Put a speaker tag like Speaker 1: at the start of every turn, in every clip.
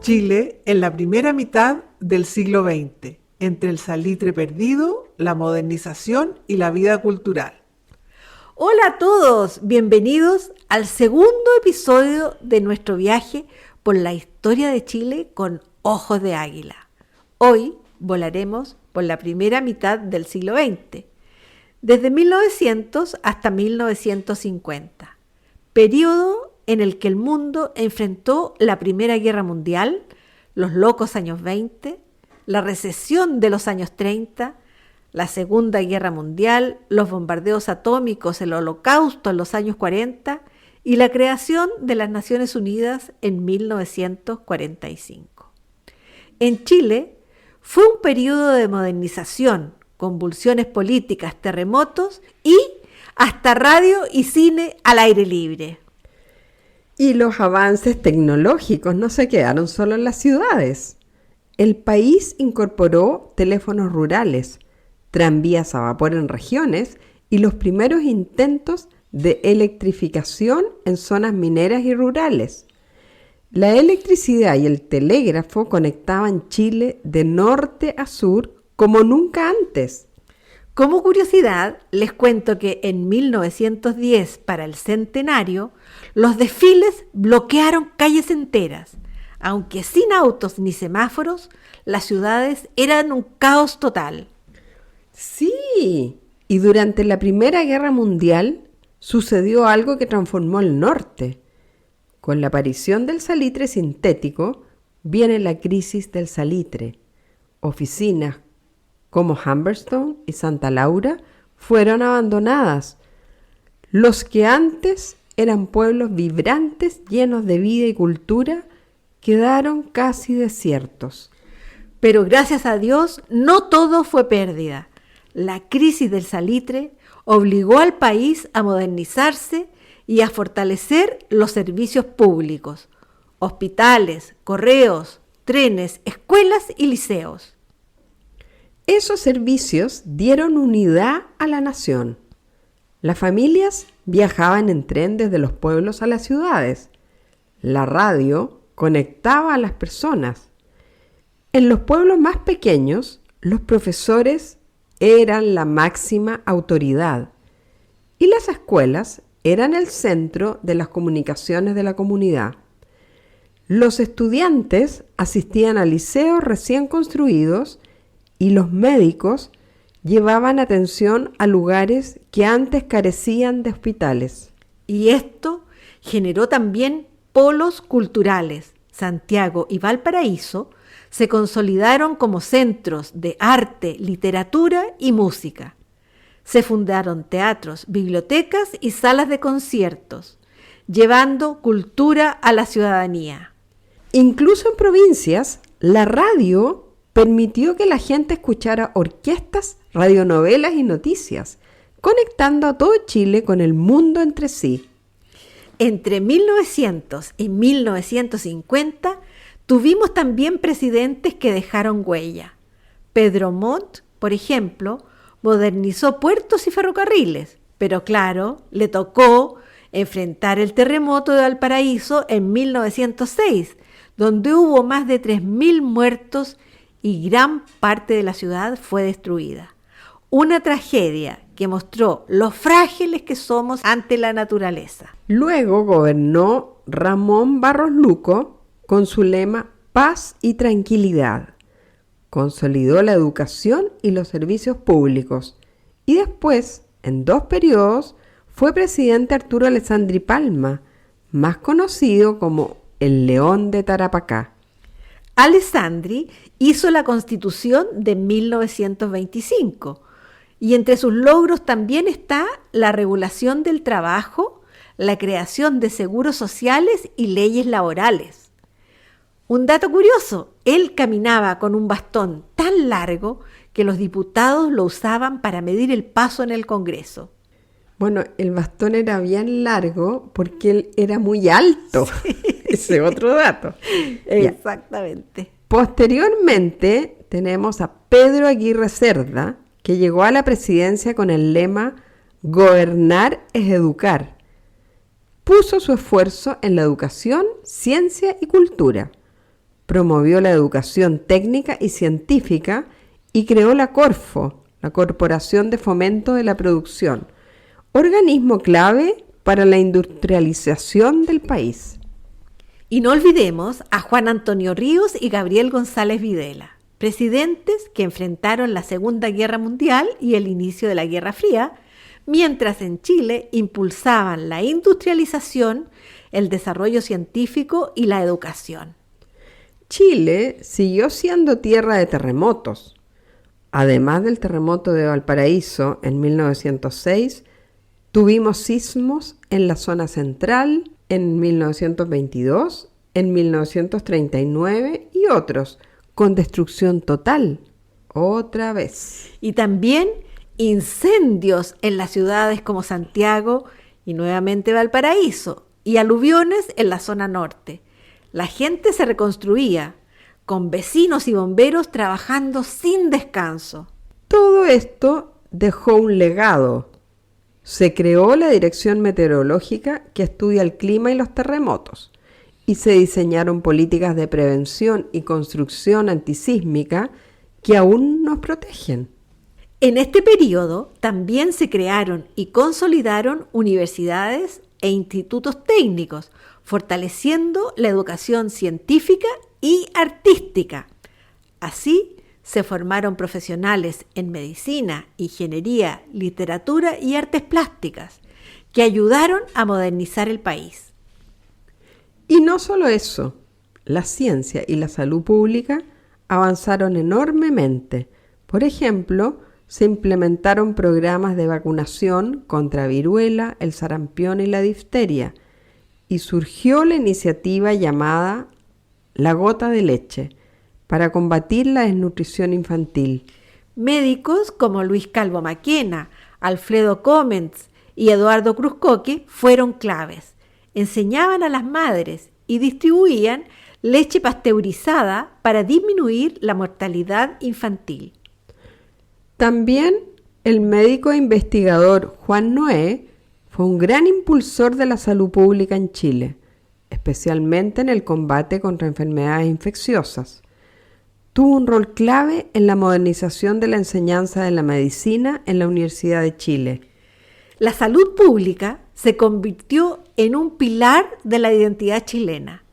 Speaker 1: Chile en la primera mitad del siglo XX, entre el salitre perdido, la modernización y la vida cultural.
Speaker 2: Hola a todos, bienvenidos al segundo episodio de nuestro viaje por la historia de Chile con ojos de águila. Hoy volaremos por la primera mitad del siglo XX, desde 1900 hasta 1950, periodo en el que el mundo enfrentó la Primera Guerra Mundial, los locos años 20, la recesión de los años 30, la Segunda Guerra Mundial, los bombardeos atómicos, el Holocausto en los años 40 y la creación de las Naciones Unidas en 1945. En Chile fue un periodo de modernización, convulsiones políticas, terremotos y hasta radio y cine al aire libre.
Speaker 3: Y los avances tecnológicos no se quedaron solo en las ciudades. El país incorporó teléfonos rurales, tranvías a vapor en regiones y los primeros intentos de electrificación en zonas mineras y rurales. La electricidad y el telégrafo conectaban Chile de norte a sur como nunca antes.
Speaker 2: Como curiosidad, les cuento que en 1910, para el centenario, los desfiles bloquearon calles enteras. Aunque sin autos ni semáforos, las ciudades eran un caos total.
Speaker 3: Sí, y durante la Primera Guerra Mundial sucedió algo que transformó el norte. Con la aparición del salitre sintético, viene la crisis del salitre. Oficinas como Humberstone y Santa Laura fueron abandonadas. Los que antes eran pueblos vibrantes, llenos de vida y cultura, quedaron casi desiertos.
Speaker 2: Pero gracias a Dios, no todo fue pérdida. La crisis del salitre obligó al país a modernizarse y a fortalecer los servicios públicos, hospitales, correos, trenes, escuelas y liceos.
Speaker 3: Esos servicios dieron unidad a la nación. Las familias viajaban en tren desde los pueblos a las ciudades. La radio conectaba a las personas. En los pueblos más pequeños, los profesores eran la máxima autoridad y las escuelas eran el centro de las comunicaciones de la comunidad. Los estudiantes asistían a liceos recién construidos y los médicos llevaban atención a lugares que antes carecían de hospitales.
Speaker 2: Y esto generó también polos culturales. Santiago y Valparaíso se consolidaron como centros de arte, literatura y música. Se fundaron teatros, bibliotecas y salas de conciertos, llevando cultura a la ciudadanía.
Speaker 3: Incluso en provincias, la radio permitió que la gente escuchara orquestas, radionovelas y noticias, conectando a todo Chile con el mundo entre sí.
Speaker 2: Entre 1900 y 1950 tuvimos también presidentes que dejaron huella. Pedro Montt, por ejemplo, modernizó puertos y ferrocarriles, pero claro, le tocó enfrentar el terremoto de Valparaíso en 1906, donde hubo más de 3.000 muertos y gran parte de la ciudad fue destruida. Una tragedia que mostró lo frágiles que somos ante la naturaleza.
Speaker 3: Luego gobernó Ramón Barros Luco con su lema Paz y Tranquilidad. Consolidó la educación y los servicios públicos. Y después, en 2 periodos, fue presidente Arturo Alessandri Palma, más conocido como el León de Tarapacá.
Speaker 2: Alessandri hizo la Constitución de 1925 y entre sus logros también está la regulación del trabajo, la creación de seguros sociales y leyes laborales. Un dato curioso, él caminaba con un bastón tan largo que los diputados lo usaban para medir el paso en el Congreso.
Speaker 3: Bueno, el bastón era bien largo porque él era muy alto. Sí. Ese es otro dato.
Speaker 2: Exactamente.
Speaker 3: Posteriormente tenemos a Pedro Aguirre Cerda, que llegó a la presidencia con el lema Gobernar es educar. Puso su esfuerzo en la educación, ciencia y cultura. promovió la educación técnica y científica y creó la Corfo, la Corporación de Fomento de la Producción, organismo clave para la industrialización del país.
Speaker 2: Y no olvidemos a Juan Antonio Ríos y Gabriel González Videla, presidentes que enfrentaron la Segunda Guerra Mundial y el inicio de la Guerra Fría, mientras en Chile impulsaban la industrialización, el desarrollo científico y la educación.
Speaker 3: Chile siguió siendo tierra de terremotos. Además del terremoto de Valparaíso en 1906, tuvimos sismos en la zona central en 1922, en 1939 y otros, con destrucción total, otra vez.
Speaker 2: Y también incendios en las ciudades como Santiago y nuevamente Valparaíso, y aluviones en la zona norte. La gente se reconstruía, con vecinos y bomberos trabajando sin descanso.
Speaker 3: Todo esto dejó un legado. Se creó la Dirección Meteorológica que estudia el clima y los terremotos, y se diseñaron políticas de prevención y construcción antisísmica que aún nos protegen.
Speaker 2: En este periodo también se crearon y consolidaron universidades e institutos técnicos, fortaleciendo la educación científica y artística. Así se formaron profesionales en medicina, ingeniería, literatura y artes plásticas, que ayudaron a modernizar el país.
Speaker 3: Y no solo eso, la ciencia y la salud pública avanzaron enormemente. Por ejemplo, se implementaron programas de vacunación contra viruela, el sarampión y la difteria, y surgió la iniciativa llamada La Gota de Leche para combatir la desnutrición infantil.
Speaker 2: Médicos como Luis Calvo Maquena, Alfredo Comens y Eduardo Cruzcoque fueron claves. Enseñaban a las madres y distribuían leche pasteurizada para disminuir la mortalidad infantil.
Speaker 3: También el médico e investigador Juan Noé fue un gran impulsor de la salud pública en Chile, especialmente en el combate contra enfermedades infecciosas. Tuvo un rol clave en la modernización de la enseñanza de la medicina en la Universidad de Chile.
Speaker 2: La salud pública se convirtió en un pilar de la identidad chilena.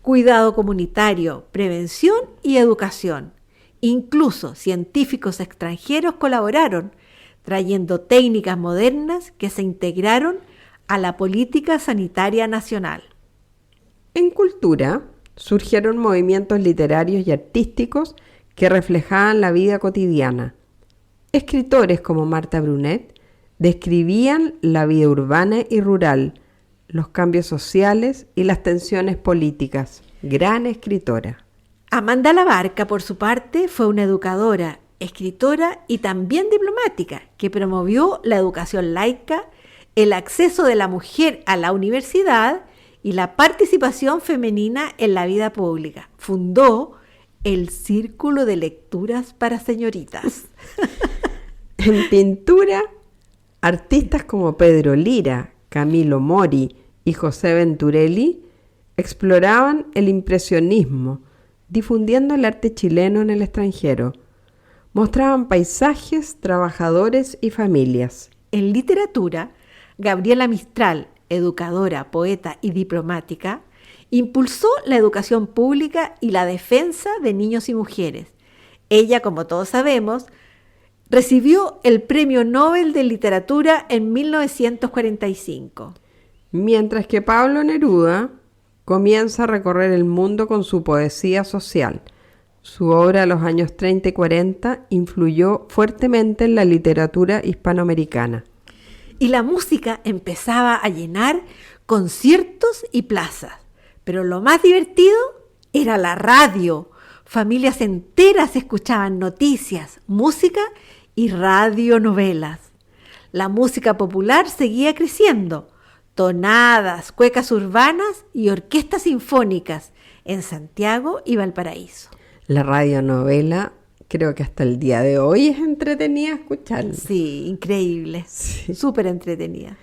Speaker 2: Cuidado comunitario, prevención y educación. Incluso científicos extranjeros colaboraron, trayendo técnicas modernas que se integraron a la política sanitaria nacional.
Speaker 3: En cultura surgieron movimientos literarios y artísticos que reflejaban la vida cotidiana. Escritores como Marta Brunet describían la vida urbana y rural, los cambios sociales y las tensiones políticas. Gran escritora.
Speaker 2: Amanda Labarca, por su parte, fue una educadora, escritora y también diplomática que promovió la educación laica, el acceso de la mujer a la universidad y la participación femenina en la vida pública. Fundó el Círculo de Lecturas para Señoritas.
Speaker 3: En pintura, artistas como Pedro Lira, Camilo Mori y José Venturelli exploraban el impresionismo, difundiendo el arte chileno en el extranjero. Mostraban paisajes, trabajadores y familias.
Speaker 2: En literatura, Gabriela Mistral, educadora, poeta y diplomática, impulsó la educación pública y la defensa de niños y mujeres. Ella, como todos sabemos, recibió el Premio Nobel de Literatura en 1945.
Speaker 3: Mientras que Pablo Neruda comienza a recorrer el mundo con su poesía social. Su obra de los años 30 y 40 influyó fuertemente en la literatura hispanoamericana.
Speaker 2: Y la música empezaba a llenar conciertos y plazas. Pero lo más divertido era la radio. Familias enteras escuchaban noticias, música y radionovelas. La música popular seguía creciendo. Tonadas, cuecas urbanas y orquestas sinfónicas en Santiago y Valparaíso.
Speaker 3: La radionovela, creo que hasta el día de hoy es entretenida escucharla.
Speaker 2: Sí, increíble,
Speaker 3: Sí.
Speaker 2: súper entretenida.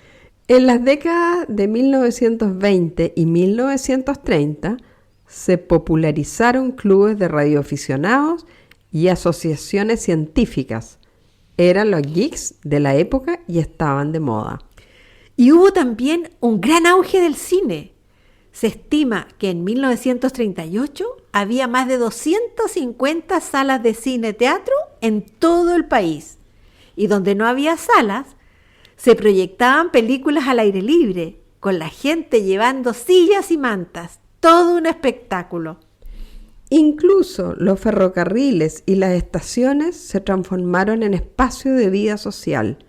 Speaker 3: En las décadas de 1920 y 1930 se popularizaron clubes de radioaficionados y asociaciones científicas. Eran los geeks de la época y estaban de moda.
Speaker 2: Y hubo también un gran auge del cine. Se estima que en 1938 había más de 250 salas de cine-teatro en todo el país. Y donde no había salas, se proyectaban películas al aire libre, con la gente llevando sillas y mantas. Todo un espectáculo.
Speaker 3: Incluso los ferrocarriles y las estaciones se transformaron en espacio de vida social,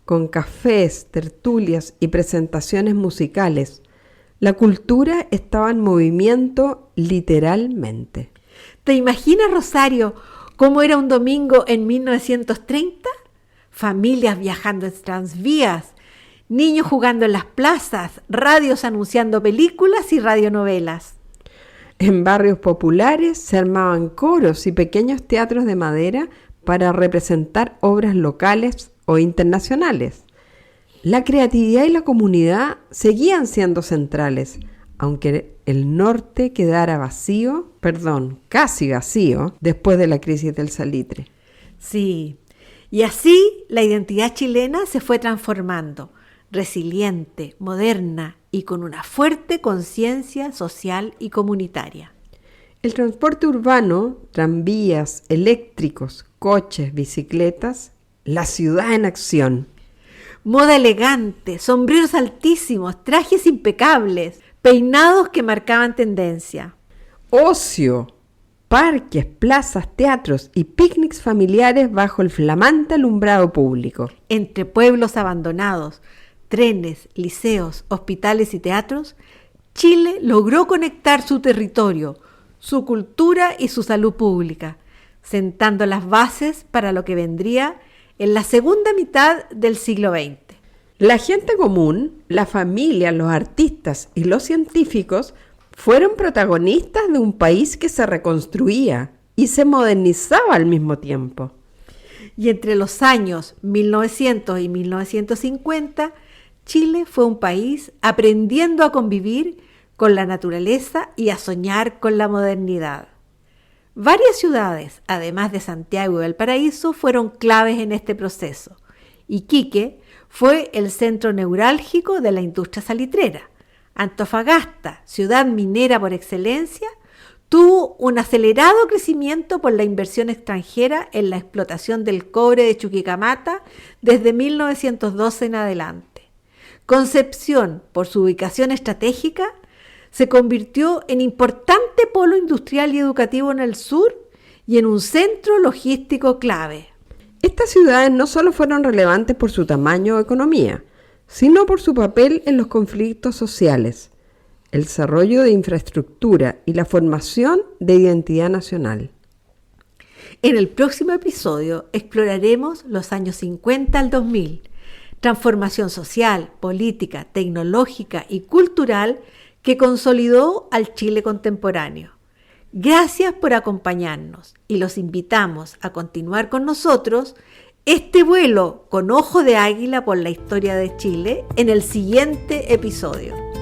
Speaker 3: con cafés, tertulias y presentaciones musicales. La cultura estaba en movimiento literalmente.
Speaker 2: ¿Te imaginas, Rosario, cómo era un domingo en 1930? Familias viajando en transvías, niños jugando en las plazas, radios anunciando películas y radionovelas.
Speaker 3: En barrios populares se armaban coros y pequeños teatros de madera para representar obras locales o internacionales. La creatividad y la comunidad seguían siendo centrales, aunque el norte quedara casi vacío, después de la crisis del salitre.
Speaker 2: Sí, y así la identidad chilena se fue transformando, resiliente, moderna y con una fuerte conciencia social y comunitaria.
Speaker 3: El transporte urbano, tranvías, eléctricos, coches, bicicletas, la ciudad en acción.
Speaker 2: Moda elegante, sombreros altísimos, trajes impecables, peinados que marcaban tendencia.
Speaker 3: Ocio, parques, plazas, teatros y picnics familiares bajo el flamante alumbrado público.
Speaker 2: Entre pueblos abandonados, trenes, liceos, hospitales y teatros, Chile logró conectar su territorio, su cultura y su salud pública, sentando las bases para lo que vendría en la segunda mitad del siglo XX.
Speaker 3: La gente común, la familia, los artistas y los científicos fueron protagonistas de un país que se reconstruía y se modernizaba al mismo tiempo.
Speaker 2: Y entre los años 1900 y 1950, Chile fue un país aprendiendo a convivir con la naturaleza y a soñar con la modernidad. Varias ciudades, además de Santiago y Valparaíso, fueron claves en este proceso. Iquique fue el centro neurálgico de la industria salitrera. Antofagasta, ciudad minera por excelencia, tuvo un acelerado crecimiento por la inversión extranjera en la explotación del cobre de Chuquicamata desde 1912 en adelante. Concepción, por su ubicación estratégica, se convirtió en importante polo industrial y educativo en el sur y en un centro logístico clave.
Speaker 3: Estas ciudades no solo fueron relevantes por su tamaño o economía, sino por su papel en los conflictos sociales, el desarrollo de infraestructura y la formación de identidad nacional.
Speaker 2: En el próximo episodio exploraremos los años 50 al 2000, transformación social, política, tecnológica y cultural que consolidó al Chile contemporáneo. Gracias por acompañarnos y los invitamos a continuar con nosotros este vuelo con ojo de águila por la historia de Chile en el siguiente episodio.